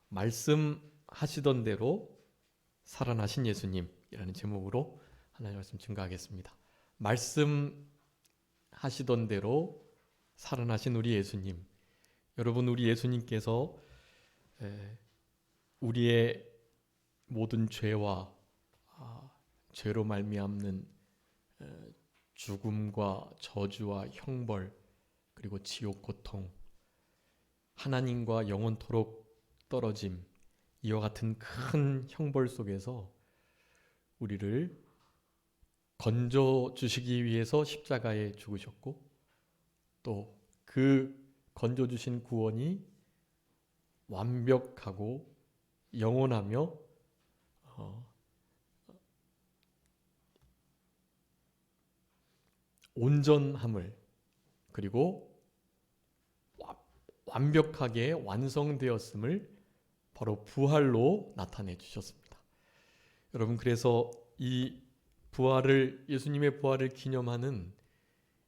말씀하시던 대로 살아나신 예수님이라는 제목으로 하나님의 말씀 증거하겠습니다. 말씀하시던 대로 살아나신 우리 예수님. 여러분, 우리 예수님께서 우리의 모든 죄와 죄로 말미암는 죽음과 저주와 형벌, 그리고 지옥 고통, 하나님과 영원토록 떨어짐, 이와 같은 큰 형벌 속에서 우리를 건져 주시기 위해서 십자가에 죽으셨고, 또 그 건져 주신 구원이 완벽하고 영원하며 온전함을, 그리고 완벽하게 완성되었음을 바로 부활로 나타내 주셨습니다. 여러분, 그래서 이 부활을, 예수님의 부활을 기념하는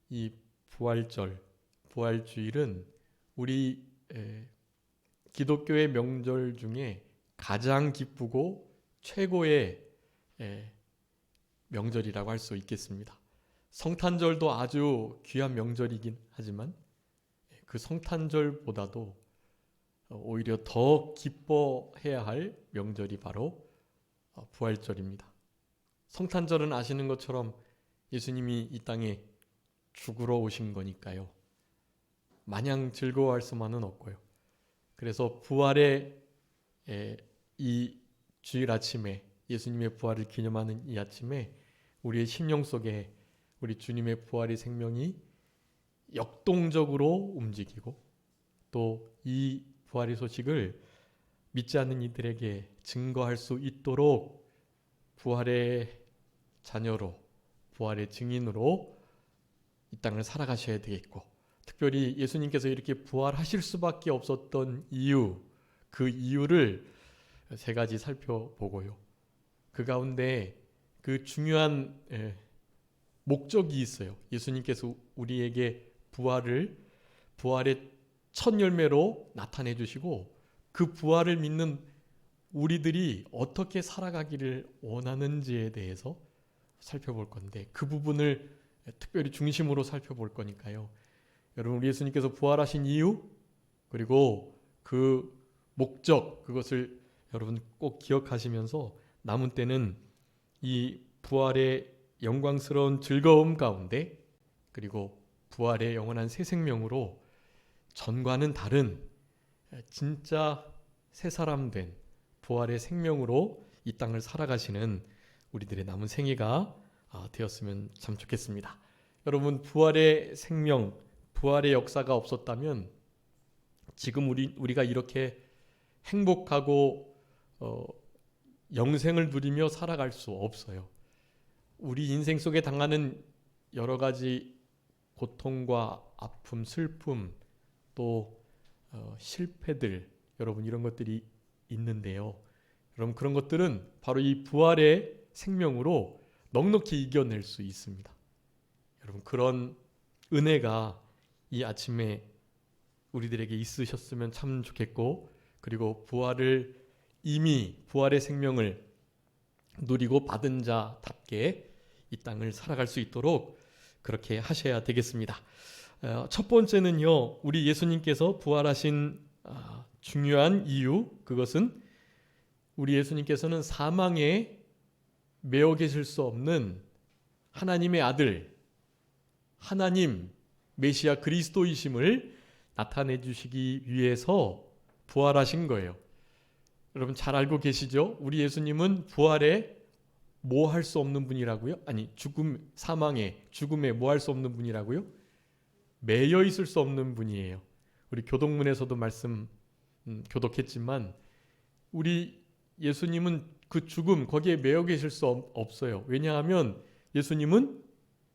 이 부활절, 부활주일은 우리 기독교의 명절 중에 가장 기쁘고 최고의 명절이라고 할 수 있겠습니다. 성탄절도 아주 귀한 명절이긴 하지만 그 성탄절보다도 오히려 더 기뻐해야 할 명절이 바로 부활절입니다. 성탄절은 아시는 것처럼 예수님이 이 땅에 죽으러 오신 거니까요. 마냥 즐거워할 수만은 없고요. 그래서 부활의 이 주일 아침에, 예수님의 부활을 기념하는 이 아침에 우리의 심령 속에 우리 주님의 부활의 생명이 역동적으로 움직이고, 또 이 부활의 소식을 믿지 않는 이들에게 증거할 수 있도록 부활의 자녀로, 부활의 증인으로 이 땅을 살아가셔야 되겠고, 특별히 예수님께서 이렇게 부활하실 수밖에 없었던 이유, 그 이유를 세 가지 살펴보고요. 그 가운데 그 중요한 목적이 있어요. 예수님께서 우리에게 부활의 첫 열매로 나타내 주시고, 그 부활을 믿는 우리들이 어떻게 살아가기를 원하는지에 대해서 살펴볼 건데, 그 부분을 특별히 중심으로 살펴볼 거니까요. 여러분, 우리 예수님께서 부활하신 이유, 그리고 그 목적, 그것을 여러분 꼭 기억하시면서 남은 때는 이 부활의 영광스러운 즐거움 가운데, 그리고 부활의 영원한 새 생명으로 전과는 다른 진짜 새 사람 된 부활의 생명으로 이 땅을 살아가시는 우리들의 남은 생애가 되었으면 참 좋겠습니다. 여러분, 부활의 생명, 부활의 역사가 없었다면 지금 우리가 이렇게 행복하고 영생을 누리며 살아갈 수 없어요. 우리 인생 속에 당하는 여러 가지 고통과 아픔, 슬픔, 또 실패들, 여러분, 이런 것들이 있는데요. 여러분, 그런 것들은 바로 이 부활의 생명으로 넉넉히 이겨낼 수 있습니다. 여러분, 그런 은혜가 이 아침에 우리들에게 있으셨으면 참 좋겠고, 그리고 이미 부활의 생명을 누리고 받은 자답게 이 땅을 살아갈 수 있도록 그렇게 하셔야 되겠습니다. 첫 번째는요, 우리 예수님께서 부활하신 중요한 이유, 그것은 우리 예수님께서는 사망에 매어 계실 수 없는 하나님의 아들, 하나님 메시아 그리스도이심을 나타내 주시기 위해서 부활하신 거예요. 여러분, 잘 알고 계시죠? 우리 예수님은 부활에 뭐 할 수 없는 분이라고요? 아니, 사망에, 죽음에 뭐 할 수 없는 분이라고요? 매여 있을 수 없는 분이에요. 우리 교독문에서도 교독했지만 우리 예수님은 그 죽음, 거기에 매여 계실 수 없어요. 왜냐하면 예수님은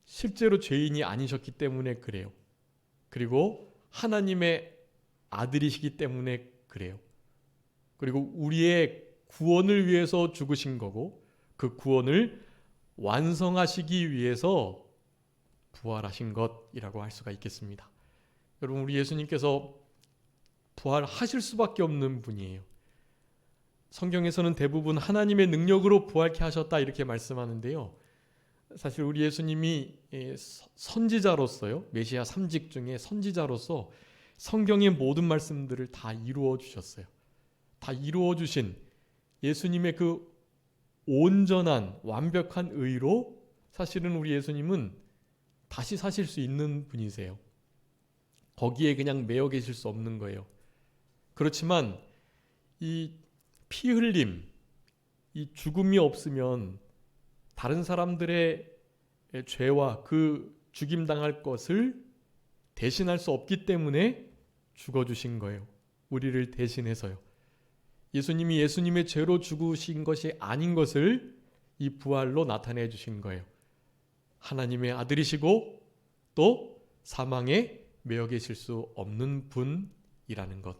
실제로 죄인이 아니셨기 때문에 그래요. 그리고 하나님의 아들이시기 때문에 그래요. 그리고 우리의 구원을 위해서 죽으신 거고, 그 구원을 완성하시기 위해서 부활하신 것이라고 할 수가 있겠습니다. 여러분, 우리 예수님께서 부활하실 수밖에 없는 분이에요. 성경에서는 대부분 하나님의 능력으로 부활케 하셨다 이렇게 말씀하는데요. 사실 우리 예수님이 선지자로서요, 메시아 3직 중에 선지자로서 성경의 모든 말씀들을 다 이루어 주셨어요. 다 이루어 주신 예수님의 그 온전한 완벽한 의로 사실은 우리 예수님은 다시 사실 수 있는 분이세요. 거기에 그냥 매여 계실 수 없는 거예요. 그렇지만 이 피 흘림, 이 죽음이 없으면 다른 사람들의 죄와 그 죽임당할 것을 대신할 수 없기 때문에 죽어주신 거예요. 우리를 대신해서요. 예수님이 예수님의 죄로 죽으신 것이 아닌 것을 이 부활로 나타내 주신 거예요. 하나님의 아들이시고 또 사망에 매여 계실 수 없는 분이라는 것.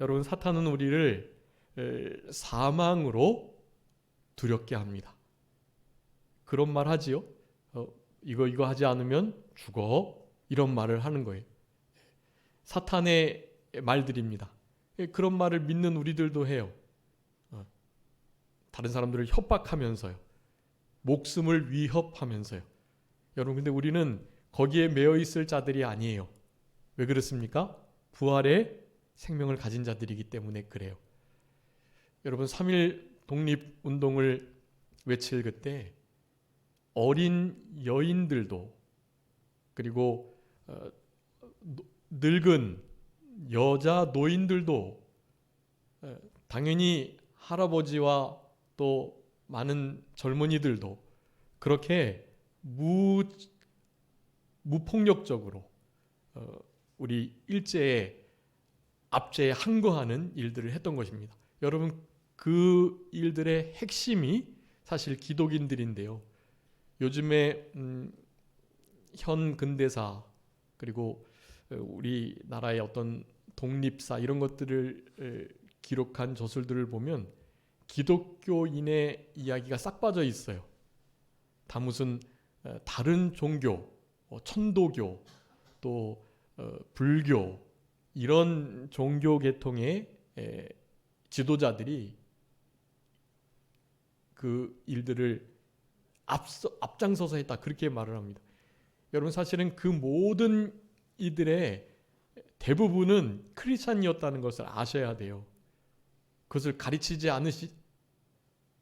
여러분, 사탄은 우리를 사망으로 두렵게 합니다. 그런 말 하지요. 이거 하지 않으면 죽어. 이런 말을 하는 거예요. 사탄의 말들입니다. 그런 말을 믿는 우리들도 해요. 다른 사람들을 협박하면서요. 목숨을 위협하면서요. 여러분, 근데 우리는 거기에 매여 있을 자들이 아니에요. 왜 그렇습니까? 부활의 생명을 가진 자들이기 때문에 그래요. 여러분, 3.1 독립운동을 외칠 그때 어린 여인들도 그리고 늙은 여자 노인들도 당연히 할아버지와 또 많은 젊은이들도 그렇게 무폭력적으로 우리 일제의 압제에 항거하는 일들을 했던 것입니다. 여러분, 그 일들의 핵심이 사실 기독인들인데요. 요즘에 현 근대사 그리고 우리나라의 어떤 독립사 이런 것들을 기록한 저술들을 보면 기독교인의 이야기가 싹 빠져 있어요. 다 무슨 다른 종교, 천도교, 또 불교 이런 종교 계통의 지도자들이 그 일들을 앞장서서 했다 그렇게 말을 합니다. 여러분, 사실은 그 모든 이들의 대부분은 크리스찬이었다는 것을 아셔야 돼요. 그것을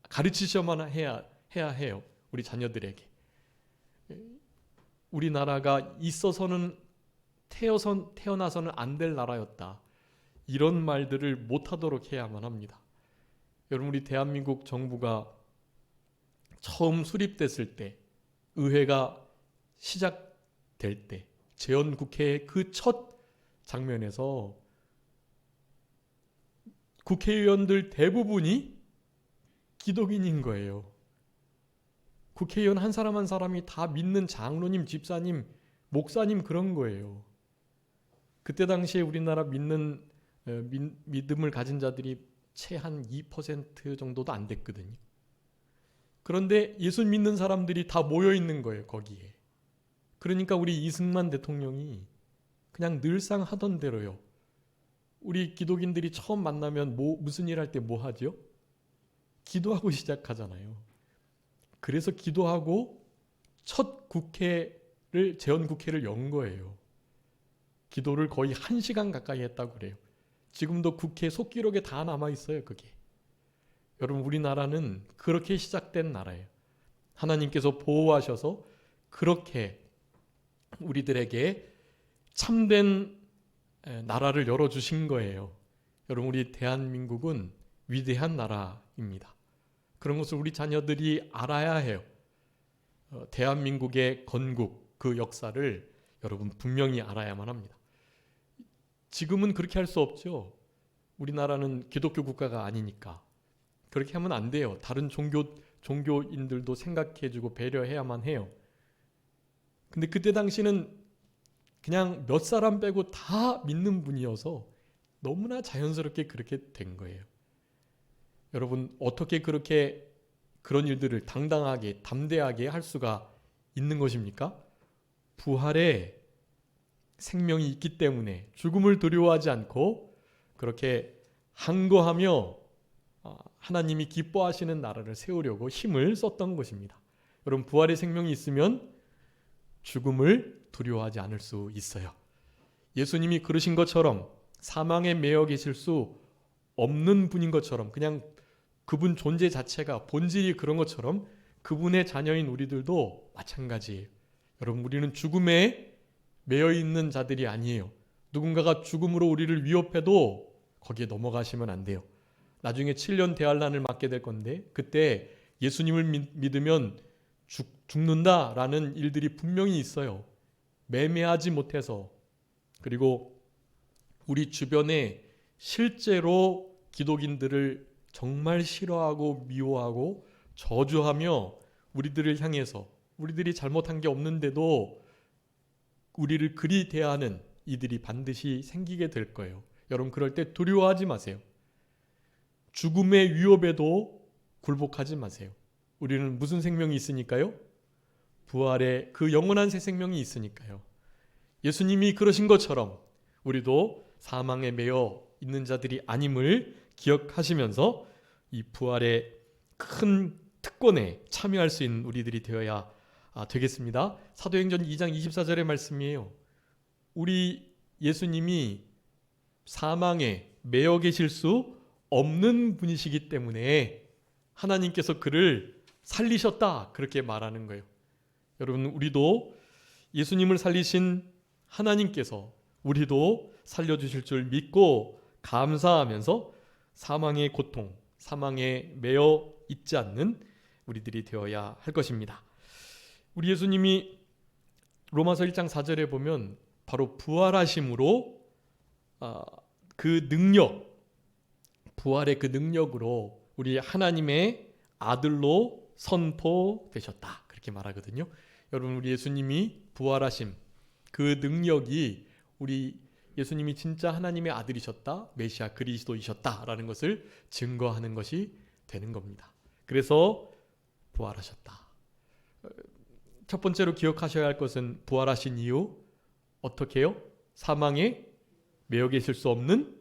가르치셔야만 해야 해요. 우리 자녀들에게. 우리나라가 있어서는 태어나서는 안 될 나라였다. 이런 말들을 못하도록 해야만 합니다. 여러분, 우리 대한민국 정부가 처음 수립됐을 때, 의회가 시작될 때, 재헌국회의 그 첫 장면에서 국회의원들 대부분이 기독인인 거예요. 국회의원 한 사람 한 사람이 다 믿는 장로님, 집사님, 목사님 그런 거예요. 그때 당시에 우리나라 믿음을 가진 자들이 채 한 2% 정도도 안 됐거든요. 그런데 예수 믿는 사람들이 다 모여 있는 거예요, 거기에. 그러니까 우리 이승만 대통령이 그냥 늘상 하던 대로요. 우리 기독인들이 처음 만나면 무슨 일 할 때 뭐 하죠? 기도하고 시작하잖아요. 그래서 기도하고 첫 재헌국회를 연 거예요. 기도를 거의 1시간 가까이 했다고 그래요. 지금도 국회 속기록에 다 남아있어요, 그게. 여러분, 우리나라는 그렇게 시작된 나라예요. 하나님께서 보호하셔서 그렇게 우리들에게 참된 나라를 열어주신 거예요. 여러분, 우리 대한민국은 위대한 나라입니다. 그런 것을 우리 자녀들이 알아야 해요. 대한민국의 건국, 그 역사를 여러분 분명히 알아야만 합니다. 지금은 그렇게 할 수 없죠. 우리나라는 기독교 국가가 아니니까. 그렇게 하면 안 돼요. 다른 종교인들도 생각해주고 배려해야만 해요. 근데 그때 당시는 그냥 몇 사람 빼고 다 믿는 분이어서 너무나 자연스럽게 그렇게 된 거예요. 여러분, 어떻게 그런 일들을 당당하게, 담대하게 할 수가 있는 것입니까? 부활의 생명이 있기 때문에 죽음을 두려워하지 않고 그렇게 항거하며 하나님이 기뻐하시는 나라를 세우려고 힘을 썼던 것입니다. 여러분, 부활의 생명이 있으면 죽음을 두려워하지 않을 수 있어요. 예수님이 그러신 것처럼 사망에 매여 계실 수 없는 분인 것처럼, 그냥 그분 존재 자체가 본질이 그런 것처럼 그분의 자녀인 우리들도 마찬가지예요. 여러분, 우리는 죽음에 매여 있는 자들이 아니에요. 누군가가 죽음으로 우리를 위협해도 거기에 넘어가시면 안 돼요. 나중에 7년 대환란을 맞게 될 건데 그때 예수님을 믿으면 죽는다라는 일들이 분명히 있어요. 매매하지 못해서. 그리고 우리 주변에 실제로 기독인들을 정말 싫어하고 미워하고 저주하며 우리들을 향해서 우리들이 잘못한 게 없는데도 우리를 그리 대하는 이들이 반드시 생기게 될 거예요. 여러분, 그럴 때 두려워하지 마세요. 죽음의 위협에도 굴복하지 마세요. 우리는 무슨 생명이 있으니까요? 부활의 그 영원한 새 생명이 있으니까요. 예수님이 그러신 것처럼 우리도 사망에 매여 있는 자들이 아님을 기억하시면서 이 부활의 큰 특권에 참여할 수 있는 우리들이 되어야 되겠습니다. 사도행전 2장 24절의 말씀이에요. 우리 예수님이 사망에 매여 계실 수 없는 분이시기 때문에 하나님께서 그를 살리셨다, 그렇게 말하는 거예요. 여러분, 우리도 예수님을 살리신 하나님께서 우리도 살려주실 줄 믿고 감사하면서 사망의 고통, 사망에 매여 있지 않는 우리들이 되어야 할 것입니다. 우리 예수님이 로마서 1장 4절에 보면 바로 부활하심으로 그 능력, 부활의 그 능력으로 우리 하나님의 아들로 선포되셨다, 그렇게 말하거든요. 여러분, 우리 예수님이 부활하심, 그 능력이 우리 예수님이 진짜 하나님의 아들이셨다, 메시아 그리스도이셨다라는 것을 증거하는 것이 되는 겁니다. 그래서 부활하셨다. 첫 번째로 기억하셔야 할 것은 부활하신 이유, 어떻게 해요? 사망에 매여 계실 수 없는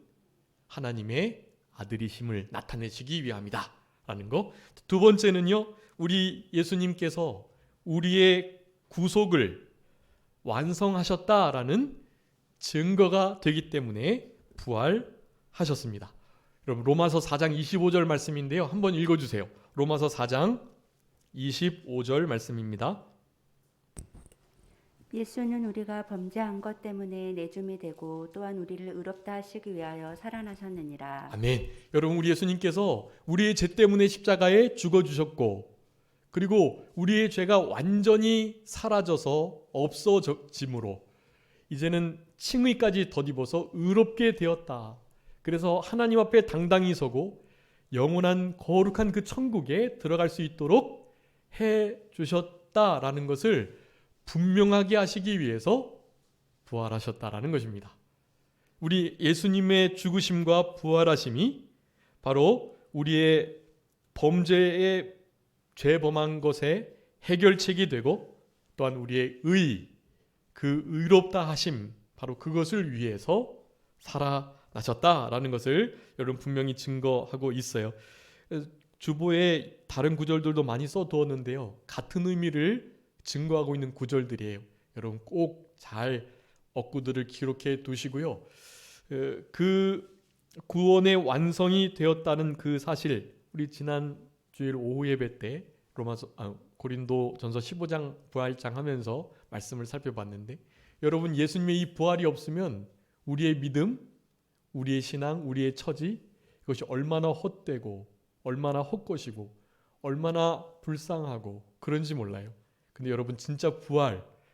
하나님의 아들이심을 나타내시기 위함이다 라는 거. 두 번째는요, 우리 예수님께서 우리의 구속을 완성하셨다라는 증거가 되기 때문에 부활하셨습니다. 여러분, 로마서 4장 25절 말씀인데요, 한번 읽어주세요. 로마서 4장 25절 말씀입니다. 예수는 우리가 범죄한 것 때문에 내줌이 되고 또한 우리를 의롭다 하시기 위하여 살아나셨느니라. 아멘. 여러분, 우리 예수님께서 우리의 죄 때문에 십자가에 죽어주셨고, 그리고 우리의 죄가 완전히 사라져서 없어짐으로 이제는 칭의까지 덧입어서 의롭게 되었다. 그래서 하나님 앞에 당당히 서고 영원한 거룩한 그 천국에 들어갈 수 있도록 해주셨다라는 것을 분명하게 하시기 위해서 부활하셨다라는 것입니다. 우리 예수님의 죽으심과 부활하심이 바로 우리의 범죄에 죄범한 것의 해결책이 되고, 또한 우리의 그 의롭다 하심, 바로 그것을 위해서 살아나셨다라는 것을 여러분 분명히 증거하고 있어요. 주보에 다른 구절들도 많이 써두었는데요, 같은 의미를 증거하고 있는 구절들이에요. 여러분 꼭 잘 얻구들을 기록해 두시고요. 그 구원의 완성이 되었다는 그 사실, 우리 지난 주일 오후 예배 때 고린도전서 15장 부활장 하면서 말씀을 살펴봤는데, 여러분 예수님의 이 부활이 없으면 우리의 믿음, 우리의 신앙, 우리의 처지, 이것이 얼마나 헛되고 얼마나 헛것이고 얼마나 불쌍하고 그런지 몰라요. 근데 여러분, 진짜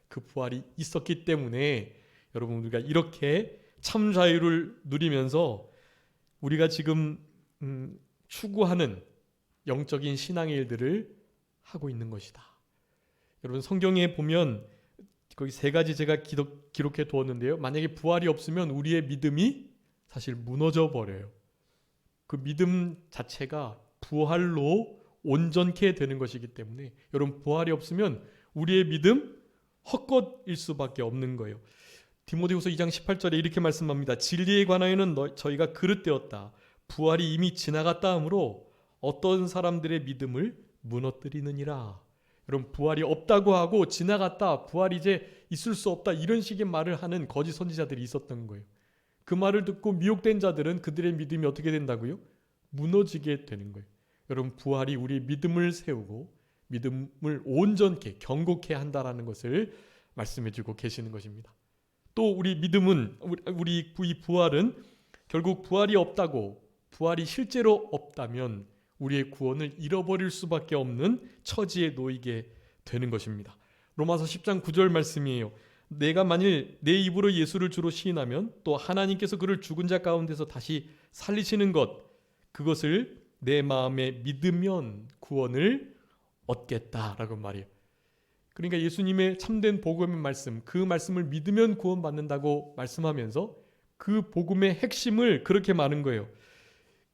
그 부활이 있었기 때문에 여러분 우리가 이렇게 참 자유를 누리면서 우리가 지금 추구하는 영적인 신앙의 일들을 하고 있는 것이다. 여러분, 성경에 보면 거기 세 가지 제가 기록해 두었는데요, 만약에 부활이 없으면 우리의 믿음이 사실 무너져 버려요. 그 믿음 자체가 부활로 온전케 되는 것이기 때문에 여러분, 부활이 없으면 우리의 믿음 헛것일 수밖에 없는 거예요. 디모데후서 2장 18절에 이렇게 말씀합니다. 진리에 관하여는 저희가 그릇되었다. 부활이 이미 지나갔다 하므로 어떤 사람들의 믿음을 무너뜨리느니라. 여러분, 부활이 없다고 하고 지나갔다, 부활이 이제 있을 수 없다, 이런 식의 말을 하는 거짓 선지자들이 있었던 거예요. 그 말을 듣고 미혹된 자들은 그들의 믿음이 어떻게 된다고요? 무너지게 되는 거예요. 여러분, 부활이 우리의 믿음을 세우고 믿음을 온전케 견고케 한다라는 것을 말씀해 주고 계시는 것입니다. 또 우리 믿음은, 우리 이 부활은 결국 부활이 없다고, 부활이 실제로 없다면 우리의 구원을 잃어버릴 수밖에 없는 처지에 놓이게 되는 것입니다. 로마서 10장 9절 말씀이에요. 내가 만일 내 입으로 예수를 주로 시인하면 또 하나님께서 그를 죽은 자 가운데서 다시 살리시는 것, 그것을 내 마음에 믿으면 구원을 얻겠다라고 말해요. 그러니까 예수님의 참된 복음의 말씀, 그 말씀을 믿으면 구원받는다고 말씀하면서 그 복음의 핵심을 그렇게 말한 거예요.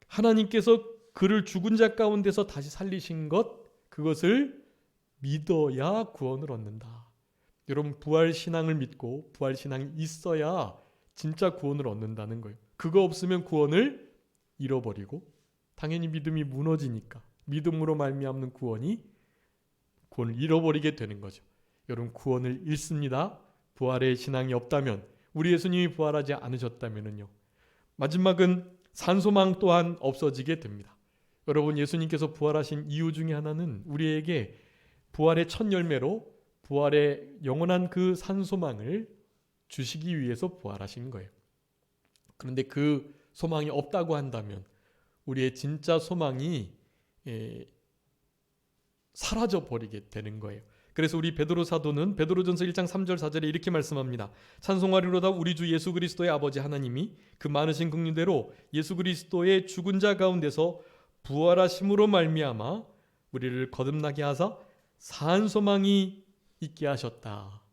하나님께서 그를 죽은 자 가운데서 다시 살리신 것, 그것을 믿어야 구원을 얻는다. 여러분, 부활 신앙을 믿고 부활 신앙이 있어야 진짜 구원을 얻는다는 거예요. 그거 없으면 구원을 잃어버리고, 당연히 믿음이 무너지니까 믿음으로 말미암는 구원을 잃어버리게 되는 거죠. 여러분, 구원을 잃습니다. 부활의 신앙이 없다면, 우리 예수님이 부활하지 않으셨다면요, 마지막은 산소망 또한 없어지게 됩니다. 여러분, 예수님께서 부활하신 이유 중에 하나는 우리에게 부활의 첫 열매로 부활의 영원한 그 산소망을 주시기 위해서 부활하신 거예요. 그런데 그 소망이 없다고 한다면 우리의 진짜 소망이 사라져 버리게 되는 거예요. 그래서 우리 베드로 사도는 베드로전서 1장 3절 4절에 이렇게 말씀합니다. 찬송하리로다 우리 주 예수 그리스도의 아버지 하나님이 그 많으신 긍휼대로 예수 그리스도의 죽은 자 가운데서 부활하심으로 말미암아 우리를 거듭나게 하사 산소망이 있게 하셨다.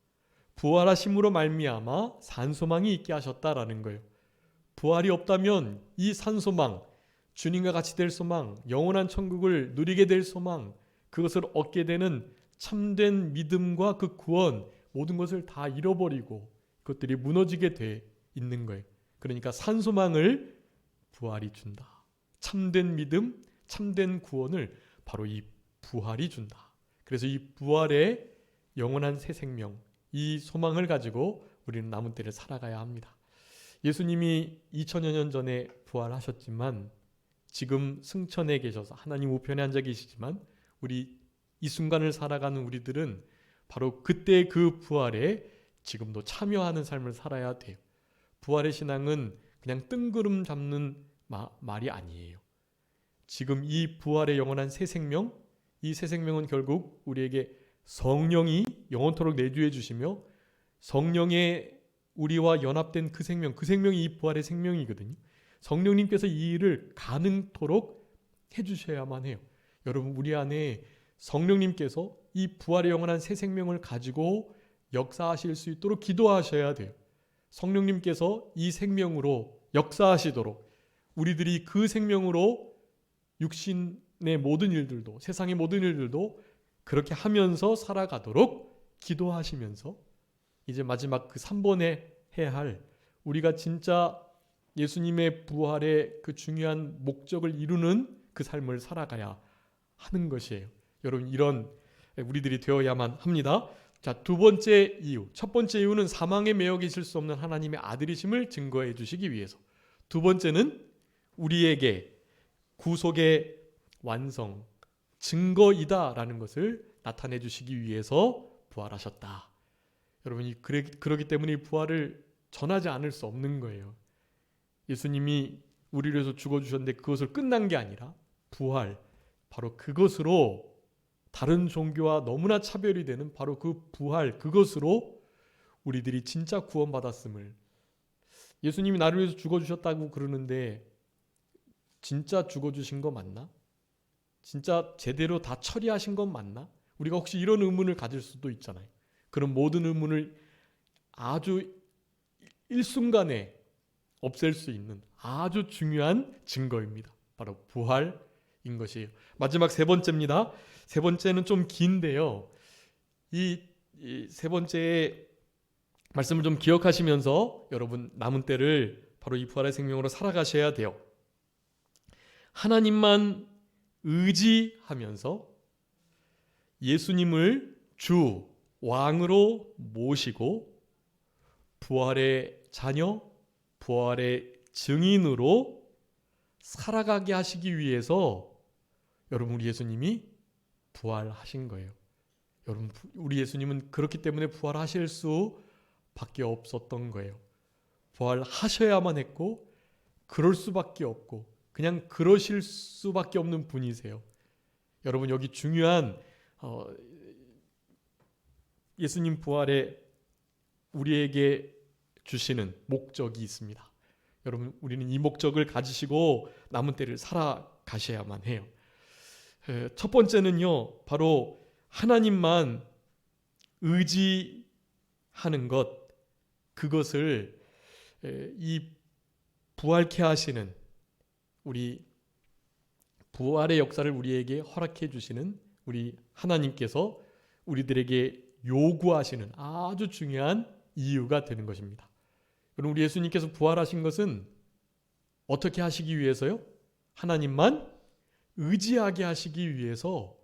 부활하심으로 말미암아 산소망이 있게 하셨다라는 거예요. 부활이 없다면 이 산소망, 주님과 같이 될 소망, 영원한 천국을 누리게 될 소망, 그것을 얻게 되는 참된 믿음과 그 구원, 모든 것을 다 잃어버리고 그것들이 무너지게 돼 있는 거예요. 그러니까 산소망을 부활이 준다. 참된 믿음, 참된 구원을 바로 이 부활이 준다. 그래서 이 부활의 영원한 새 생명, 이 소망을 가지고 우리는 남은 때를 살아가야 합니다. 예수님이 2000여 년 전에 부활하셨지만 지금 승천에 계셔서 하나님 우편에 앉아 계시지만 우리 이 순간을 살아가는 우리들은 바로 그때 그 부활에 지금도 참여하는 삶을 살아야 돼요. 부활의 신앙은 그냥 뜬구름 잡는 말이 아니에요. 지금 이 부활의 영원한 새 생명, 이 새 생명은 결국 우리에게 성령이 영원토록 내주해 주시며 성령의 우리와 연합된 그 생명이 이 부활의 생명이거든요. 성령님께서 이 일을 가능토록 해주셔야만 해요. 여러분, 우리 안에 성령님께서 이 부활의 영원한 새 생명을 가지고 역사하실 수 있도록 기도하셔야 돼요. 성령님께서 이 생명으로 역사하시도록 우리들이 그 생명으로 육신의 모든 일들도, 세상의 모든 일들도 그렇게 하면서 살아가도록 기도하시면서 이제 마지막 그 3번에 해야 할, 우리가 진짜 예수님의 부활의 그 중요한 목적을 이루는 그 삶을 살아가야 하는 것이에요. 여러분, 이런 우리들이 되어야만 합니다. 자, 두 번째 이유. 첫 번째 이유는 사망에 매여 계실 수 없는 하나님의 아들이심을 증거해 주시기 위해서. 두 번째는 우리에게 구속의 완성, 증거이다라는 것을 나타내 주시기 위해서 부활하셨다. 여러분이 그러기 때문에 이 부활을 전하지 않을 수 없는 거예요. 예수님이 우리를 위해서 죽어주셨는데 그것을 끝난 게 아니라 부활, 바로 그것으로 다른 종교와 너무나 차별이 되는 바로 그 부활, 그것으로 우리들이 진짜 구원받았음을, 예수님이 나를 위해서 죽어주셨다고 그러는데 진짜 죽어주신 거 맞나? 진짜 제대로 다 처리하신 건 맞나? 우리가 혹시 이런 의문을 가질 수도 있잖아요. 그런 모든 의문을 아주 일순간에 없앨 수 있는 아주 중요한 증거입니다. 바로 부활인 것이에요. 마지막 세 번째입니다. 세 번째는 좀 긴데요. 이 세 번째의 말씀을 좀 기억하시면서 여러분 남은 때를 바로 이 부활의 생명으로 살아가셔야 돼요. 하나님만 의지하면서 예수님을 주 왕으로 모시고 부활의 자녀, 부활의 증인으로 살아가게 하시기 위해서 여러분 우리 예수님이 부활하신 거예요. 여러분 우리 예수님은 그렇기 때문에 부활하실 수밖에 없었던 거예요. 부활하셔야만 했고 그럴 수밖에 없고 그냥 그러실 수밖에 없는 분이세요. 여러분 여기 중요한 예수님 부활에 우리에게 주시는 목적이 있습니다. 여러분 우리는 이 목적을 가지시고 남은 때를 살아가셔야만 해요. 첫 번째는요, 바로 하나님만 의지하는 것, 그것을 이 부활케 하시는 우리 부활의 역사를 우리에게 허락해 주시는 우리 하나님께서 우리들에게 요구하시는 아주 중요한 이유가 되는 것입니다. 여러분 우리 예수님께서 부활하신 것은 어떻게 하시기 위해서요? 하나님만 의지하게 하시기 위해서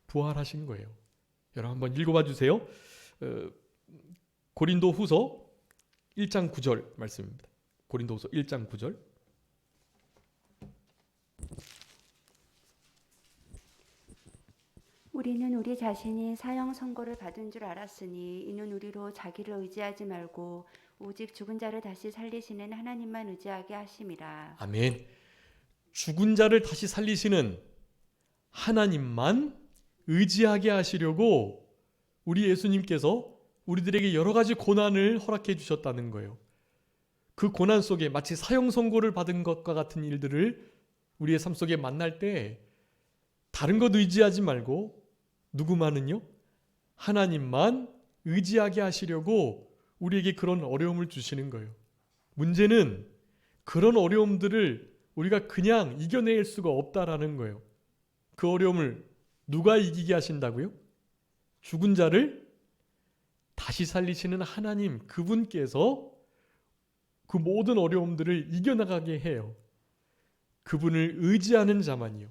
부활하신 거예요. 여러분 한번 읽어봐 주세요. 고린도 후서 1장 9절 말씀입니다. 고린도 후서 1장 9절. 우리는 우리 자신이 사형 선고를 받은 줄 알았으니 이는 우리로 자기를 의지하지 말고 오직 죽은 자를 다시 살리시는 하나님만 의지하게 하심이라. 아멘. 죽은 자를 다시 살리시는 하나님만 의지하게 하시려고 우리 예수님께서 우리들에게 여러 가지 고난을 허락해 주셨다는 거예요. 그 고난 속에 마치 사형 선고를 받은 것과 같은 일들을 우리의 삶 속에 만날 때 다른 것 의지하지 말고 누구만은요? 하나님만 의지하게 하시려고 우리에게 그런 어려움을 주시는 거예요. 문제는 그런 어려움들을 우리가 그냥 이겨낼 수가 없다라는 거예요. 그 어려움을 누가 이기게 하신다고요? 죽은 자를 다시 살리시는 하나님, 그분께서 그 모든 어려움들을 이겨나가게 해요. 그분을 의지하는 자만이요.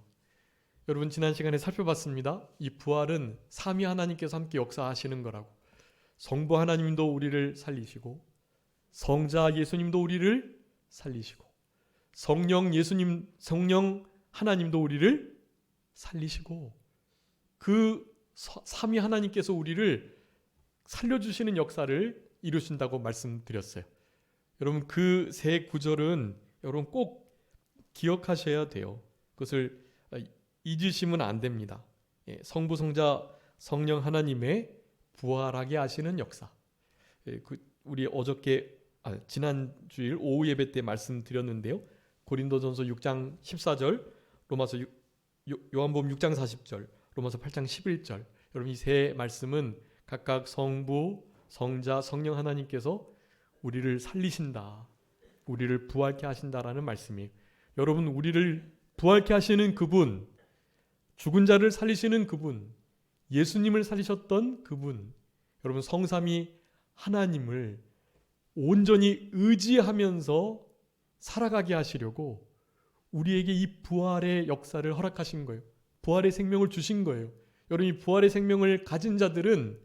여러분 지난 시간에 살펴봤습니다. 이 부활은 삼위 하나님께서 함께 역사하시는 거라고. 성부 하나님도 우리를 살리시고 성자 예수님도 우리를 살리시고 성령 하나님도 우리를 살리시고 그 삼위 하나님께서 우리를 살려주시는 역사를 이루신다고 말씀드렸어요. 여러분 그 세 구절은 여러분 꼭 기억하셔야 돼요. 그것을 잊으시면 안 됩니다. 성부 성자 성령 하나님의 부활하게 하시는 역사. 우리 지난 주일 오후 예배 때 말씀드렸는데요. 고린도전서 6장 14절, 요한복음 6장 40절, 로마서 8장 11절. 여러분 이 세 말씀은 각각 성부, 성자, 성령 하나님께서 우리를 살리신다, 우리를 부활케 하신다라는 말씀이에요. 여러분 우리를 부활케 하시는 그분, 죽은 자를 살리시는 그분, 예수님을 살리셨던 그분, 여러분 성삼위 하나님을 온전히 의지하면서 살아가게 하시려고 우리에게 이 부활의 역사를 허락하신 거예요. 부활의 생명을 주신 거예요. 여러분 이 부활의 생명을 가진 자들은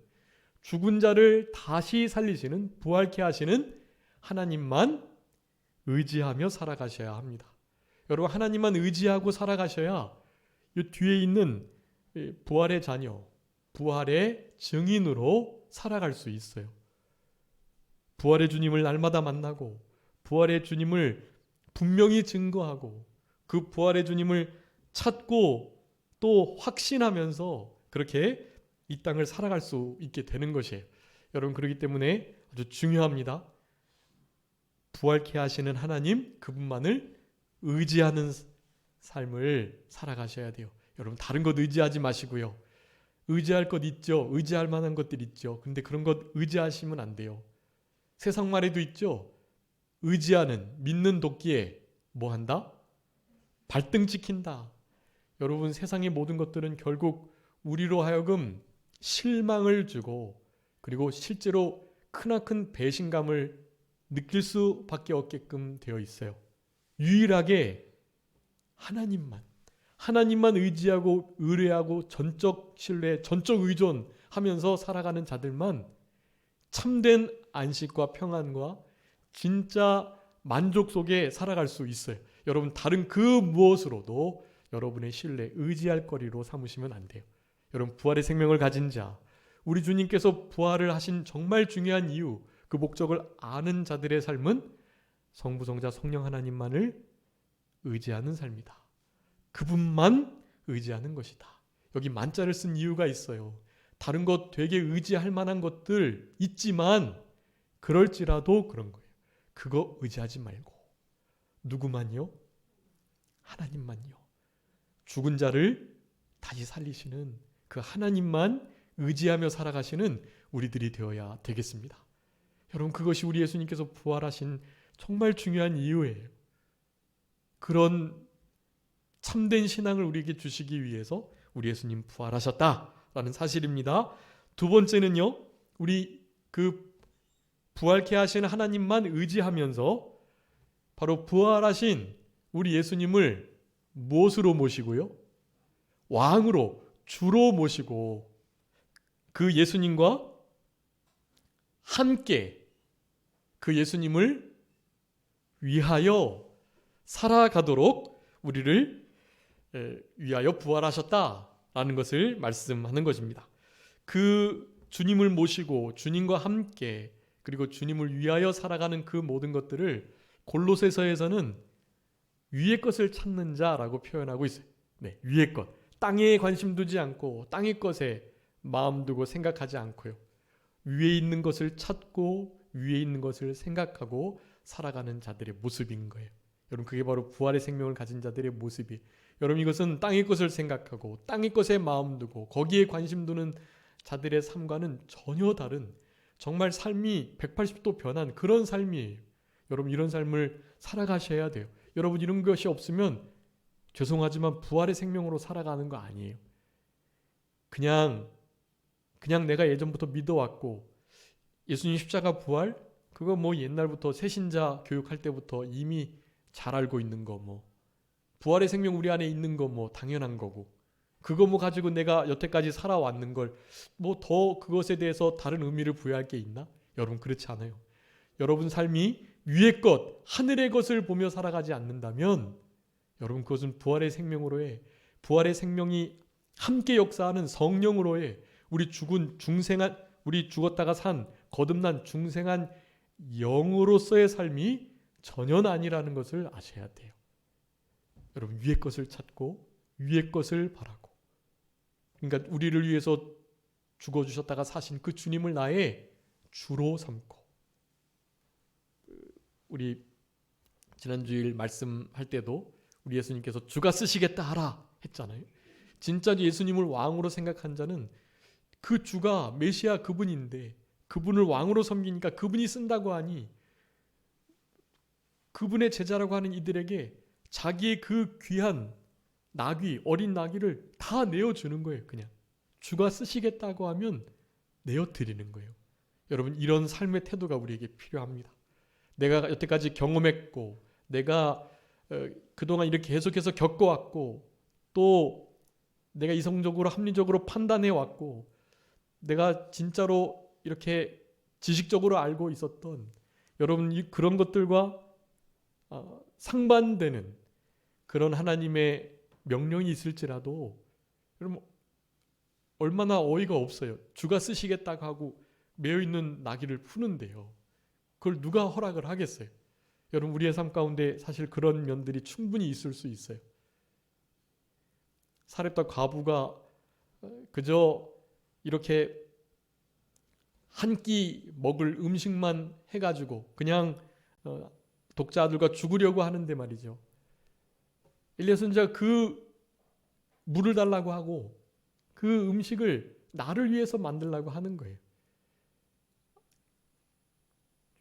죽은 자를 다시 살리시는 부활케 하시는 하나님만 의지하며 살아가셔야 합니다. 여러분 하나님만 의지하고 살아가셔야 이 뒤에 있는 부활의 자녀, 부활의 증인으로 살아갈 수 있어요. 부활의 주님을 날마다 만나고 부활의 주님을 분명히 증거하고 그 부활의 주님을 찾고 또 확신하면서 그렇게 이 땅을 살아갈 수 있게 되는 것이에요. 여러분 그렇기 때문에 아주 중요합니다. 부활케 하시는 하나님 그분만을 의지하는 삶을 살아가셔야 돼요. 여러분 다른 것 의지하지 마시고요. 의지할 것 있죠. 의지할 만한 것들 있죠. 근데 그런 것 의지하시면 안 돼요. 세상 말에도 있죠. 믿는 도끼에 뭐 한다? 발등 찍힌다. 여러분 세상의 모든 것들은 결국 우리로 하여금 실망을 주고 그리고 실제로 크나큰 배신감을 느낄 수밖에 없게끔 되어 있어요. 유일하게 하나님만 의지하고 의뢰하고 전적 신뢰, 전적 의존하면서 살아가는 자들만 참된 안식과 평안과 진짜 만족 속에 살아갈 수 있어요. 여러분 다른 그 무엇으로도 여러분의 신뢰, 의지할 거리로 삼으시면 안 돼요. 여러분 부활의 생명을 가진 자, 우리 주님께서 부활을 하신 정말 중요한 이유, 그 목적을 아는 자들의 삶은 성부, 성자, 성령 하나님만을 의지하는 삶이다. 그분만 의지하는 것이다. 여기 만자를 쓴 이유가 있어요. 다른 것 되게 의지할 만한 것들 있지만 그럴지라도 그런 거예요. 그거 의지하지 말고 누구만요? 하나님만요. 죽은 자를 다시 살리시는 그 하나님만 의지하며 살아가시는 우리들이 되어야 되겠습니다. 여러분 그것이 우리 예수님께서 부활하신 정말 중요한 이유예요. 그런 참된 신앙을 우리에게 주시기 위해서 우리 예수님 부활하셨다라는 사실입니다. 두 번째는요. 우리 그 부활케 하신 하나님만 의지하면서 바로 부활하신 우리 예수님을 무엇으로 모시고요? 왕으로, 주로 모시고 그 예수님과 함께 그 예수님을 위하여 살아가도록 우리를 위하여 부활하셨다라는 것을 말씀하는 것입니다. 그 주님을 모시고 주님과 함께 그리고 주님을 위하여 살아가는 그 모든 것들을 골로새서에서는 위의 것을 찾는 자라고 표현하고 있어요. 네, 위의 것. 땅에 관심 두지 않고 땅의 것에 마음 두고 생각하지 않고요. 위에 있는 것을 찾고 위에 있는 것을 생각하고 살아가는 자들의 모습인 거예요. 여러분 그게 바로 부활의 생명을 가진 자들의 모습이. 여러분 이것은 땅의 것을 생각하고 땅의 것에 마음 두고 거기에 관심 두는 자들의 삶과는 전혀 다른 정말 삶이 180도 변한 그런 삶이에요. 여러분 이런 삶을 살아가셔야 돼요. 여러분 이런 것이 없으면 죄송하지만 부활의 생명으로 살아가는 거 아니에요. 그냥 내가 예전부터 믿어왔고 예수님 십자가 부활 그거 뭐 옛날부터 새신자 교육할 때부터 이미 잘 알고 있는 거 뭐 부활의 생명 우리 안에 있는 거 뭐 당연한 거고 그거 뭐 가지고 내가 여태까지 살아왔는 걸 뭐 더 그것에 대해서 다른 의미를 부여할 게 있나? 여러분 그렇지 않아요. 여러분 삶이 위의 것, 하늘의 것을 보며 살아가지 않는다면 여러분 그것은 부활의 생명으로의 부활의 생명이 함께 역사하는 성령으로의 우리 죽었다가 산 거듭난 중생한 영으로서의 삶이 전혀 아니라는 것을 아셔야 돼요. 여러분 위의 것을 찾고 위의 것을 바라고 그러니까 우리를 위해서 죽어주셨다가 사신 그 주님을 나의 주로 삼고 우리 지난주일 말씀할 때도 우리 예수님께서 주가 쓰시겠다 하라 했잖아요. 진짜 예수님을 왕으로 생각한 자는 그 주가 메시아 그분인데 그분을 왕으로 섬기니까 그분이 쓴다고 하니 그분의 제자라고 하는 이들에게 자기의 그 귀한 나귀, 어린 나귀를 다 내어주는 거예요. 그냥 주가 쓰시겠다고 하면 내어드리는 거예요. 여러분 이런 삶의 태도가 우리에게 필요합니다. 내가 여태까지 경험했고 내가 그동안 이렇게 계속해서 겪어왔고 또 내가 이성적으로 합리적으로 판단해왔고 내가 진짜로 이렇게 지식적으로 알고 있었던 여러분 그런 것들과 상반되는 그런 하나님의 명령이 있을지라도 여러분 얼마나 어이가 없어요. 주가 쓰시겠다고 하고 매어있는 나귀를 푸는데요. 그걸 누가 허락을 하겠어요? 여러분 우리의 삶 가운데 사실 그런 면들이 충분히 있을 수 있어요. 사렙다 과부가 그저 이렇게 한 끼 먹을 음식만 해가지고 그냥 독자들과 죽으려고 하는데 말이죠. 엘리야 선지자가 그 물을 달라고 하고 그 음식을 나를 위해서 만들라고 하는 거예요.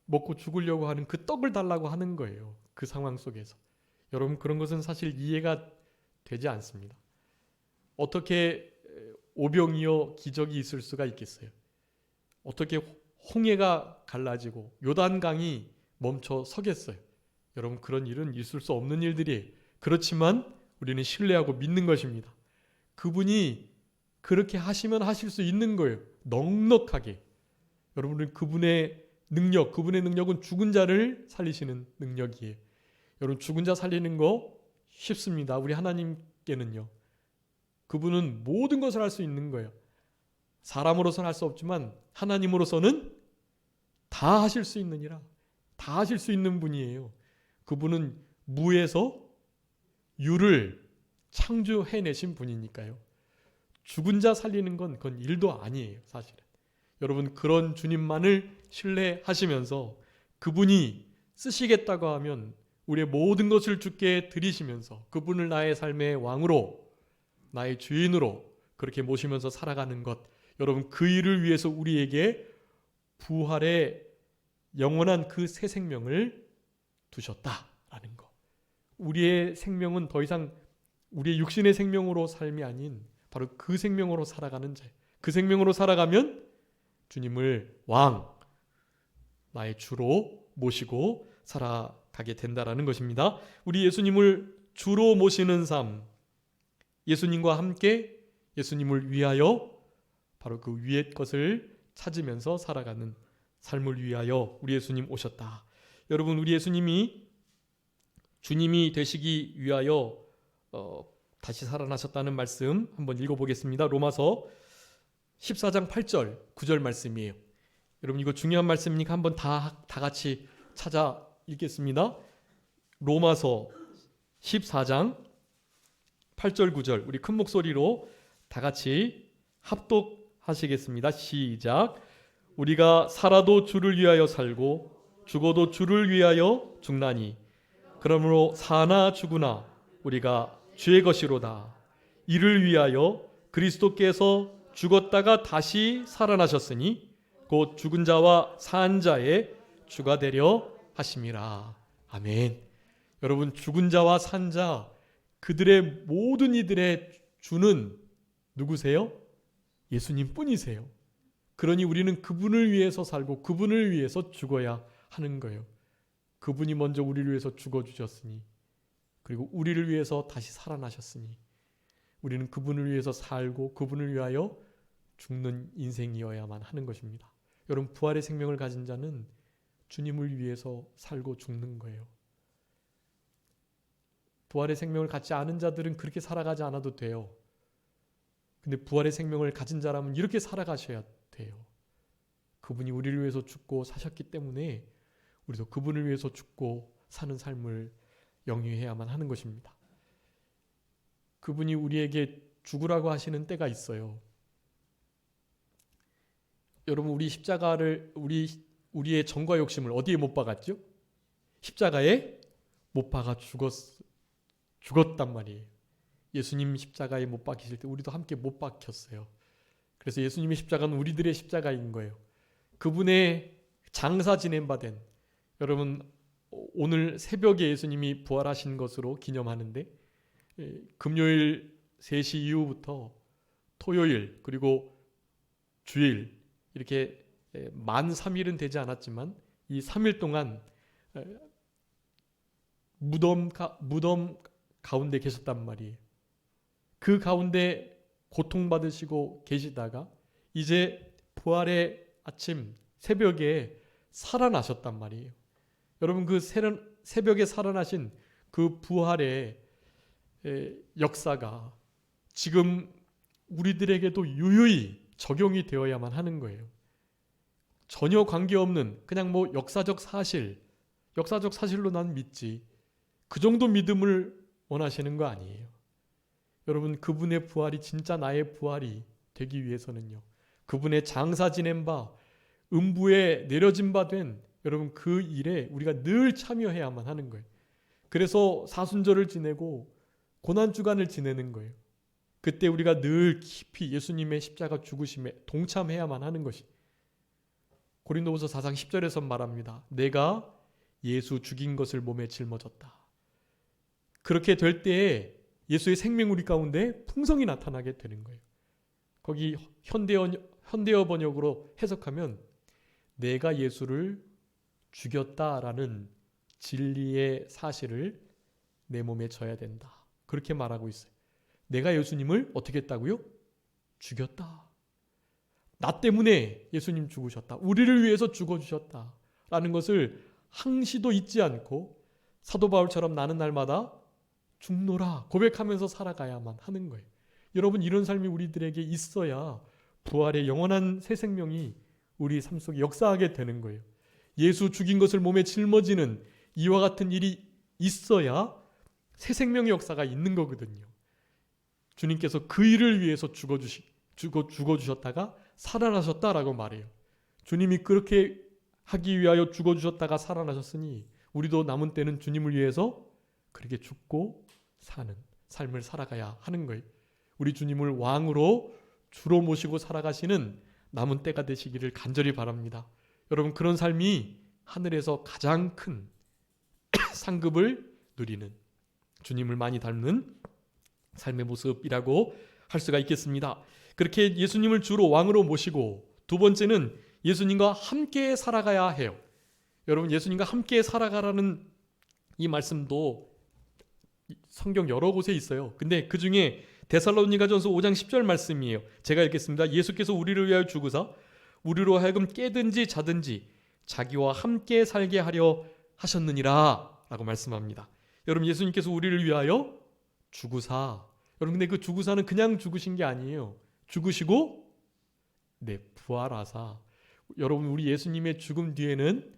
먹고 죽으려고 하는 그 떡을 달라고 하는 거예요. 그 상황 속에서. 여러분 그런 것은 사실 이해가 되지 않습니다. 어떻게 오병이어 기적이 있을 수가 있겠어요? 어떻게 홍해가 갈라지고 요단강이 멈춰 서겠어요? 여러분 그런 일은 있을 수 없는 일들이에요. 그렇지만 우리는 신뢰하고 믿는 것입니다. 그분이 그렇게 하시면 하실 수 있는 거예요. 넉넉하게. 여러분은 그분의 능력은 죽은 자를 살리시는 능력이에요. 여러분 죽은 자 살리는 거 쉽습니다. 우리 하나님께는요. 그분은 모든 것을 할 수 있는 거예요. 사람으로서는 할 수 없지만 하나님으로서는 다 하실 수 있느니라. 다 하실 수 있는 분이에요. 그분은 무에서 유를 창조해내신 분이니까요. 죽은 자 살리는 건 그건 일도 아니에요. 사실은. 여러분 그런 주님만을 신뢰하시면서 그분이 쓰시겠다고 하면 우리의 모든 것을 주께 드리시면서 그분을 나의 삶의 왕으로 나의 주인으로 그렇게 모시면서 살아가는 것, 여러분 그 일을 위해서 우리에게 부활의 영원한 그 새 생명을 두셨다라는 것. 우리의 생명은 더 이상 우리의 육신의 생명으로 삶이 아닌 바로 그 생명으로 살아가는 자. 그 생명으로 살아가면 주님을 왕, 나의 주로 모시고 살아가게 된다라는 것입니다. 우리 예수님을 주로 모시는 삶, 예수님과 함께 예수님을 위하여 바로 그 위의 것을 찾으면서 살아가는 삶을 위하여 우리 예수님 오셨다. 여러분 우리 예수님이 주님이 되시기 위하여 다시 살아나셨다는 말씀 한번 읽어보겠습니다. 로마서 14장 8절 9절 말씀이에요. 여러분 이거 중요한 말씀이니까 한번 다 같이 찾아 읽겠습니다. 로마서 14장 8절 9절 우리 큰 목소리로 다 같이 합독하시겠습니다. 시작. 우리가 살아도 주를 위하여 살고 죽어도 주를 위하여 죽나니 그러므로 사나 죽으나 우리가 주의 것이로다. 이를 위하여 그리스도께서 죽었다가 다시 살아나셨으니 곧 죽은 자와 산 자의 주가 되려 하심이라. 아멘. 여러분 죽은 자와 산 자 그들의 모든 이들의 주는 누구세요? 예수님 뿐이세요. 그러니 우리는 그분을 위해서 살고 그분을 위해서 죽어야 하는 거예요. 그분이 먼저 우리를 위해서 죽어주셨으니 그리고 우리를 위해서 다시 살아나셨으니 우리는 그분을 위해서 살고 그분을 위하여 죽는 인생이어야만 하는 것입니다. 여러분 부활의 생명을 가진 자는 주님을 위해서 살고 죽는 거예요. 부활의 생명을 갖지 않은 자들은 그렇게 살아가지 않아도 돼요. 근데 부활의 생명을 가진 자라면 이렇게 살아가셔야 돼요. 그분이 우리를 위해서 죽고 사셨기 때문에 우리도 그분을 위해서 죽고 사는 삶을 영위해야만 하는 것입니다. 그분이 우리에게 죽으라고 하시는 때가 있어요. 여러분 우리 십자가를 우리의 정과 욕심을 어디에 못 박았죠? 십자가에 못 박아 죽었단 말이에요. 예수님 십자가에 못 박히실 때 우리도 함께 못 박혔어요. 그래서 예수님의 십자가는 우리들의 십자가인 거예요. 그분의 장사 지낸 바 된 여러분 오늘 새벽에 예수님이 부활하신 것으로 기념하는데 금요일 3시 이후부터 토요일 그리고 주일 이렇게 만 3일은 되지 않았지만 이 3일 동안 무덤 가운데 계셨단 말이에요. 그 가운데 고통받으시고 계시다가 이제 부활의 아침 새벽에 살아나셨단 말이에요. 여러분 그 새벽에 살아나신 그 부활의 역사가 지금 우리들에게도 유유히 적용이 되어야만 하는 거예요. 전혀 관계없는 그냥 뭐 역사적 사실로 난 믿지. 그 정도 믿음을 원하시는 거 아니에요. 여러분 그분의 부활이 진짜 나의 부활이 되기 위해서는요. 그분의 장사 지낸 바 음부에 내려진 바 된 여러분 그 일에 우리가 늘 참여해야만 하는 거예요. 그래서 사순절을 지내고 고난주간을 지내는 거예요. 그때 우리가 늘 깊이 예수님의 십자가 죽으심에 동참해야만 하는 것이. 고린도후서 4장 10절에서 말합니다. 내가 예수 죽인 것을 몸에 짊어졌다. 그렇게 될 때에 예수의 생명 우리 가운데 풍성이 나타나게 되는 거예요. 거기 현대어 번역으로 해석하면 내가 예수를 죽였다라는 진리의 사실을 내 몸에 져야 된다. 그렇게 말하고 있어요. 내가 예수님을 어떻게 했다고요? 죽였다. 나 때문에 예수님 죽으셨다. 우리를 위해서 죽어주셨다. 라는 것을 항시도 잊지 않고 사도 바울처럼 나는 날마다 죽노라 고백하면서 살아가야만 하는 거예요. 여러분, 이런 삶이 우리들에게 있어야 부활의 영원한 새 생명이 우리 삶 속에 역사하게 되는 거예요. 예수 죽인 것을 몸에 짊어지는 이와 같은 일이 있어야 새 생명의 역사가 있는 거거든요. 주님께서 그 일을 위해서 죽어주셨다가 살아나셨다라고 말해요. 주님이 그렇게 하기 위하여 죽어주셨다가 살아나셨으니 우리도 남은 때는 주님을 위해서 그렇게 죽고 사는 삶을 살아가야 하는 거예요. 우리 주님을 왕으로 주로 모시고 살아가시는 남은 때가 되시기를 간절히 바랍니다. 여러분, 그런 삶이 하늘에서 가장 큰 상급을 누리는, 주님을 많이 닮는 삶의 모습이라고 할 수가 있겠습니다. 그렇게 예수님을 주로 왕으로 모시고, 두 번째는 예수님과 함께 살아가야 해요. 여러분, 예수님과 함께 살아가라는 이 말씀도 성경 여러 곳에 있어요. 근데 그 중에 데살로니가전서 5장 10절 말씀이에요. 제가 읽겠습니다. 예수께서 우리를 위하여 죽으사 우리로 하여금 깨든지 자든지 자기와 함께 살게 하려 하셨느니라 라고 말씀합니다. 여러분, 예수님께서 우리를 위하여 죽으사, 여러분, 근데 그 죽으사는 그냥 죽으신 게 아니에요. 죽으시고 부활하사. 여러분, 우리 예수님의 죽음 뒤에는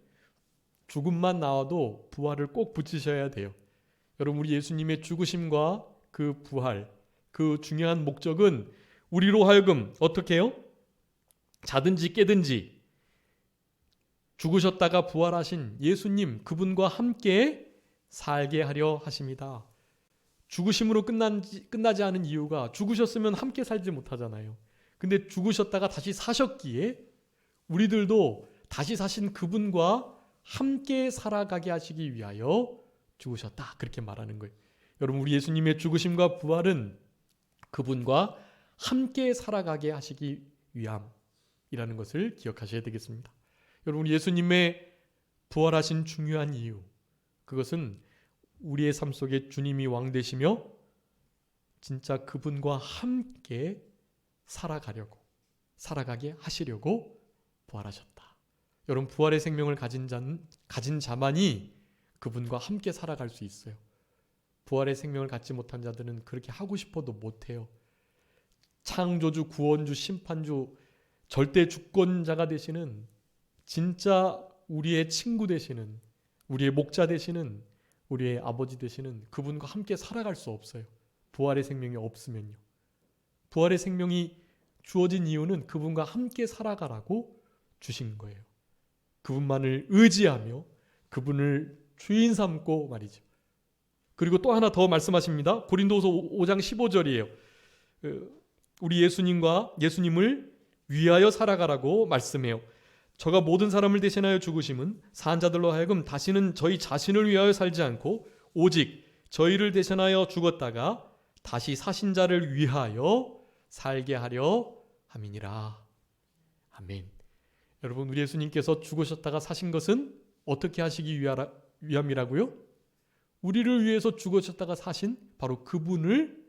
죽음만 나와도 부활을 꼭 붙이셔야 돼요. 여러분, 우리 예수님의 죽으심과 그 부활, 그 중요한 목적은 우리로 하여금 어떻게 해요? 자든지 깨든지 죽으셨다가 부활하신 예수님, 그분과 함께 살게 하려 하십니다. 죽으심으로 끝나지 않은 이유가, 죽으셨으면 함께 살지 못하잖아요. 근데 죽으셨다가 다시 사셨기에 우리들도 다시 사신 그분과 함께 살아가게 하시기 위하여 죽으셨다, 그렇게 말하는 거예요. 여러분, 우리 예수님의 죽으심과 부활은 그분과 함께 살아가게 하시기 위함이라는 것을 기억하셔야 되겠습니다. 여러분, 예수님의 부활하신 중요한 이유, 그것은 우리의 삶 속에 주님이 왕 되시며 진짜 그분과 함께 살아가게 하시려고 부활하셨다. 여러분, 부활의 생명을 가진 자만이 그분과 함께 살아갈 수 있어요. 부활의 생명을 갖지 못한 자들은 그렇게 하고 싶어도 못해요. 창조주, 구원주, 심판주, 절대 주권자가 되시는, 진짜 우리의 친구 되시는, 우리의 목자 되시는, 우리의 아버지 되시는 그분과 함께 살아갈 수 없어요. 부활의 생명이 없으면요. 부활의 생명이 주어진 이유는 그분과 함께 살아가라고 주신 거예요. 그분만을 의지하며 그분을 주인 삼고 말이죠. 그리고 또 하나 더 말씀하십니다. 고린도서 5장 15절이에요. 우리 예수님을 위하여 살아가라고 말씀해요. 저가 모든 사람을 대신하여 죽으심은 산 자들로 하여금 다시는 저희 자신을 위하여 살지 않고 오직 저희를 대신하여 죽었다가 다시 사신 자를 위하여 살게 하려 함이니라. 아멘. 여러분, 우리 예수님께서 죽으셨다가 사신 것은 어떻게 하시기 위함이라고요? 우리를 위해서 죽으셨다가 사신 바로 그분을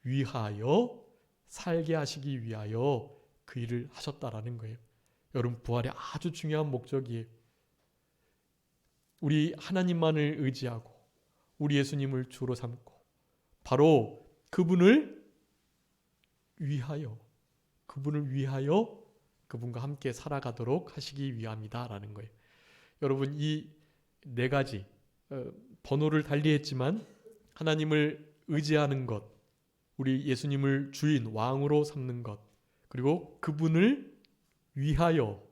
위하여 살게 하시기 위하여 그 일을 하셨다라는 거예요. 여러분, 부활의 아주 중요한 목적이에요. 우리 하나님만을 의지하고 우리 예수님을 주로 삼고 바로 그분을 위하여 그분과 함께 살아가도록 하시기 위함이다라는 거예요. 여러분, 이 네 가지 번호를 달리했지만 하나님을 의지하는 것, 우리 예수님을 주인 왕으로 삼는 것, 그리고 그분을 위하여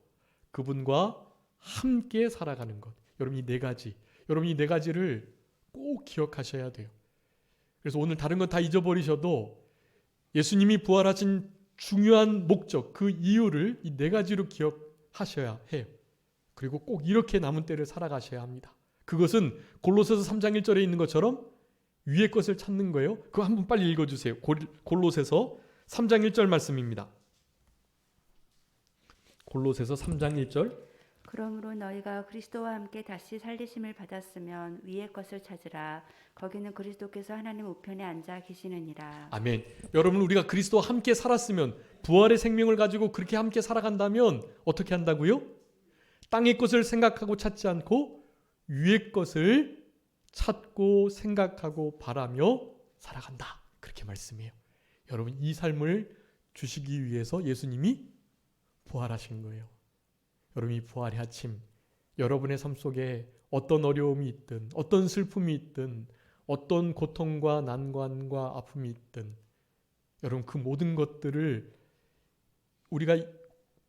그분과 함께 살아가는 것. 여러분, 이 네 가지를 꼭 기억하셔야 돼요. 그래서 오늘 다른 건 다 잊어버리셔도 예수님이 부활하신 중요한 목적, 그 이유를 이 네 가지로 기억하셔야 해요. 그리고 꼭 이렇게 남은 때를 살아가셔야 합니다. 그것은 골로새서 3장 1절에 있는 것처럼 위의 것을 찾는 거예요. 그거 한번 빨리 읽어주세요. 골로새서 3장 1절 말씀입니다. 골로새서 3장 1절, 그러므로 너희가 그리스도와 함께 다시 살리심을 받았으면 위의 것을 찾으라. 거기는 그리스도께서 하나님 우편에 앉아 계시느니라. 아멘. 여러분, 우리가 그리스도와 함께 살았으면, 부활의 생명을 가지고 그렇게 함께 살아간다면 어떻게 한다고요? 땅의 것을 생각하고 찾지 않고 위의 것을 찾고 생각하고 바라며 살아간다. 그렇게 말씀해요. 여러분, 이 삶을 주시기 위해서 예수님이 부활하신 거예요. 여러분, 이 부활의 아침, 여러분의 삶 속에 어떤 어려움이 있든, 어떤 슬픔이 있든, 어떤 고통과 난관과 아픔이 있든, 여러분, 그 모든 것들을 우리가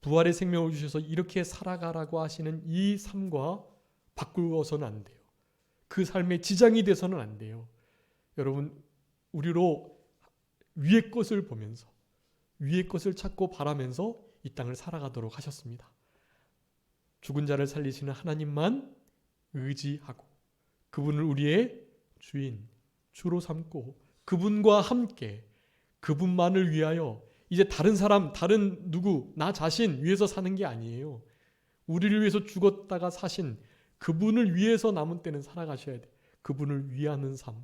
부활의 생명을 주셔서 이렇게 살아가라고 하시는 이 삶과 바꾸어서는 안 돼요. 그 삶에 지장이 돼서는 안 돼요. 여러분, 우리로 위의 것을 보면서, 위의 것을 찾고 바라면서 이 땅을 살아가도록 하셨습니다. 죽은 자를 살리시는 하나님만 의지하고, 그분을 우리의 주인, 주로 삼고, 그분과 함께, 그분만을 위하여, 이제 다른 사람, 다른 누구, 나 자신 위해서 사는 게 아니에요. 우리를 위해서 죽었다가 사신 그분을 위해서 남은 때는 살아가셔야 돼요. 그분을 위하는 삶,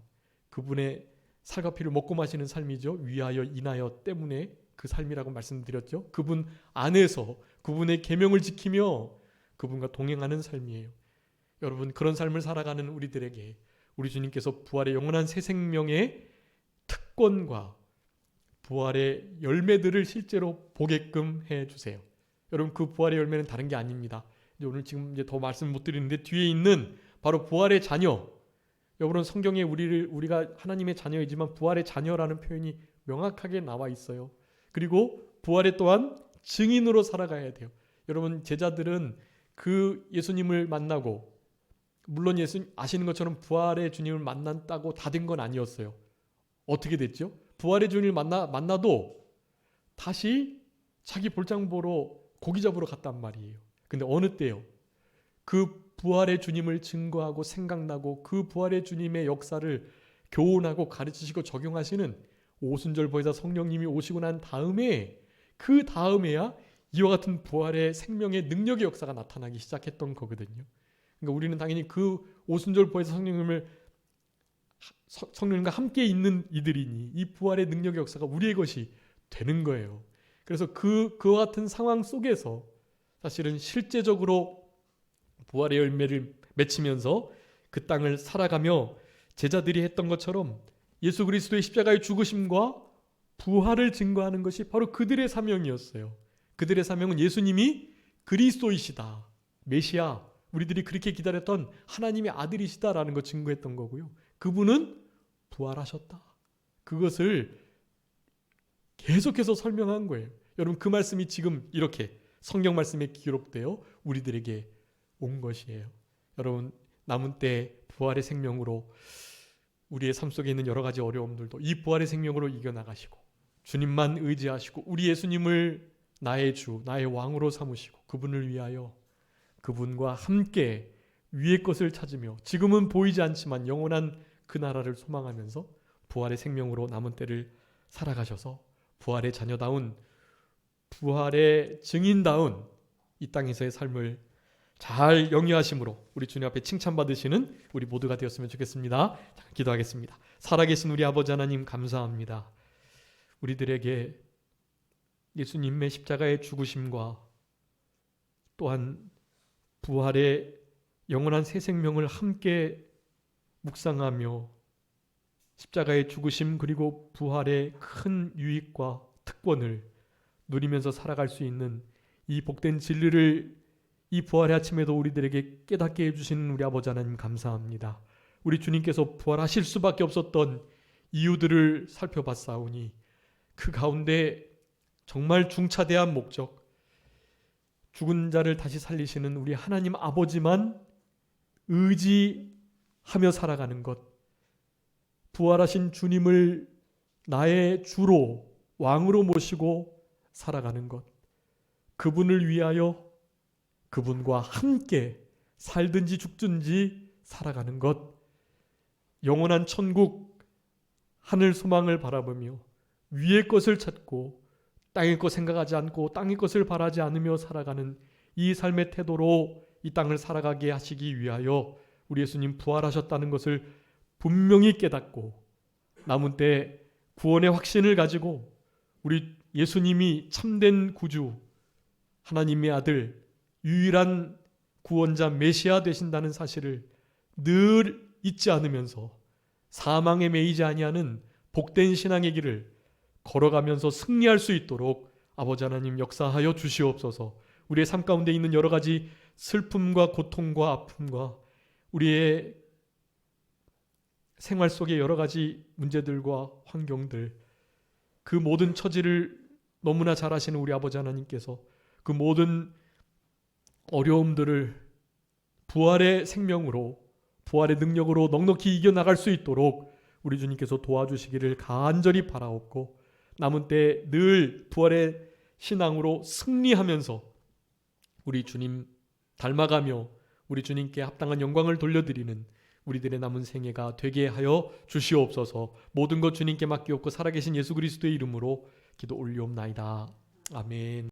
그분의 살과 피를 먹고 마시는 삶이죠. 위하여, 인하여, 때문에 그 삶이라고 말씀드렸죠. 그분 안에서 그분의 계명을 지키며 그분과 동행하는 삶이에요. 여러분, 그런 삶을 살아가는 우리들에게 우리 주님께서 부활의 영원한 새 생명의 특권과 부활의 열매들을 실제로 보게끔 해주세요. 여러분, 그 부활의 열매는 다른 게 아닙니다. 오늘 지금 더 말씀 못 드리는데 뒤에 있는 바로 부활의 자녀. 여러분, 성경에 우리가 하나님의 자녀이지만 부활의 자녀라는 표현이 명확하게 나와 있어요. 그리고 부활에 또한 증인으로 살아가야 돼요. 여러분, 제자들은 그 예수님을 만나고, 물론 예수님 아시는 것처럼 부활의 주님을 만났다고 다 된 건 아니었어요. 어떻게 됐죠? 부활의 주님을 만나도 다시 자기 볼장 보러 고기 잡으러 갔단 말이에요. 근데 어느 때요? 그 부활의 주님을 증거하고 생각나고 그 부활의 주님의 역사를 교훈하고 가르치시고 적용하시는 오순절 보혜사 성령님이 오시고 난 다음에, 그 다음에야 이와 같은 부활의 생명의 능력의 역사가 나타나기 시작했던 거거든요. 그러니까 우리는 당연히 그 오순절 보혜사 성령님과 함께 있는 이들이니 이 부활의 능력의 역사가 우리의 것이 되는 거예요. 그래서 그와 같은 상황 속에서 사실은 실제적으로 부활의 열매를 맺히면서 그 땅을 살아가며 제자들이 했던 것처럼 예수 그리스도의 십자가의 죽으심과 부활을 증거하는 것이 바로 그들의 사명이었어요. 그들의 사명은 예수님이 그리스도이시다, 메시아, 우리들이 그렇게 기다렸던 하나님의 아들이시다라는 것 증거했던 거고요. 그분은 부활하셨다. 그것을 계속해서 설명한 거예요. 여러분, 그 말씀이 지금 이렇게 성경 말씀에 기록되어 우리들에게 온 것이에요. 여러분, 남은 때 부활의 생명으로 우리의 삶 속에 있는 여러 가지 어려움들도 이 부활의 생명으로 이겨나가시고, 주님만 의지하시고 우리 예수님을 나의 주, 나의 왕으로 삼으시고 그분을 위하여 그분과 함께 위의 것을 찾으며 지금은 보이지 않지만 영원한 그 나라를 소망하면서 부활의 생명으로 남은 때를 살아가셔서 부활의 자녀다운, 부활의 증인다운 이 땅에서의 삶을 잘 영위하심으로 우리 주님 앞에 칭찬받으시는 우리 모두가 되었으면 좋겠습니다. 기도하겠습니다. 살아계신 우리 아버지 하나님, 감사합니다. 우리들에게 예수님의 십자가의 죽으심과 또한 부활의 영원한 새 생명을 함께 묵상하며 십자가의 죽으심 그리고 부활의 큰 유익과 특권을 누리면서 살아갈 수 있는 이 복된 진리를 이 부활의 아침에도 우리들에게 깨닫게 해주시는 우리 아버지 하나님, 감사합니다. 우리 주님께서 부활하실 수밖에 없었던 이유들을 살펴봤사오니 그 가운데 정말 중차대한 목적, 죽은 자를 다시 살리시는 우리 하나님 아버지만 의지하며 살아가는 것, 부활하신 주님을 나의 주로 왕으로 모시고 살아가는 것, 그분을 위하여 그분과 함께 살든지 죽든지 살아가는 것, 영원한 천국 하늘 소망을 바라보며 위의 것을 찾고 땅의 것 생각하지 않고 땅의 것을 바라지 않으며 살아가는 이 삶의 태도로 이 땅을 살아가게 하시기 위하여 우리 예수님 부활하셨다는 것을 분명히 깨닫고 남은 때 구원의 확신을 가지고 우리 예수님이 참된 구주, 하나님의 아들, 유일한 구원자 메시아 되신다는 사실을 늘 잊지 않으면서 사망에 매이지 아니하는 복된 신앙의 길을 걸어가면서 승리할 수 있도록 아버지 하나님 역사하여 주시옵소서. 우리의 삶 가운데 있는 여러 가지 슬픔과 고통과 아픔과 우리의 생활 속의 여러 가지 문제들과 환경들, 그 모든 처지를 너무나 잘 아시는 우리 아버지 하나님께서 그 모든 어려움들을 부활의 생명으로, 부활의 능력으로 넉넉히 이겨나갈 수 있도록 우리 주님께서 도와주시기를 간절히 바라옵고 남은 때 늘 부활의 신앙으로 승리하면서 우리 주님 닮아가며 우리 주님께 합당한 영광을 돌려드리는 우리들의 남은 생애가 되게 하여 주시옵소서. 모든 것 주님께 맡기옵고 살아계신 예수 그리스도의 이름으로 기도 올리옵나이다. 아멘.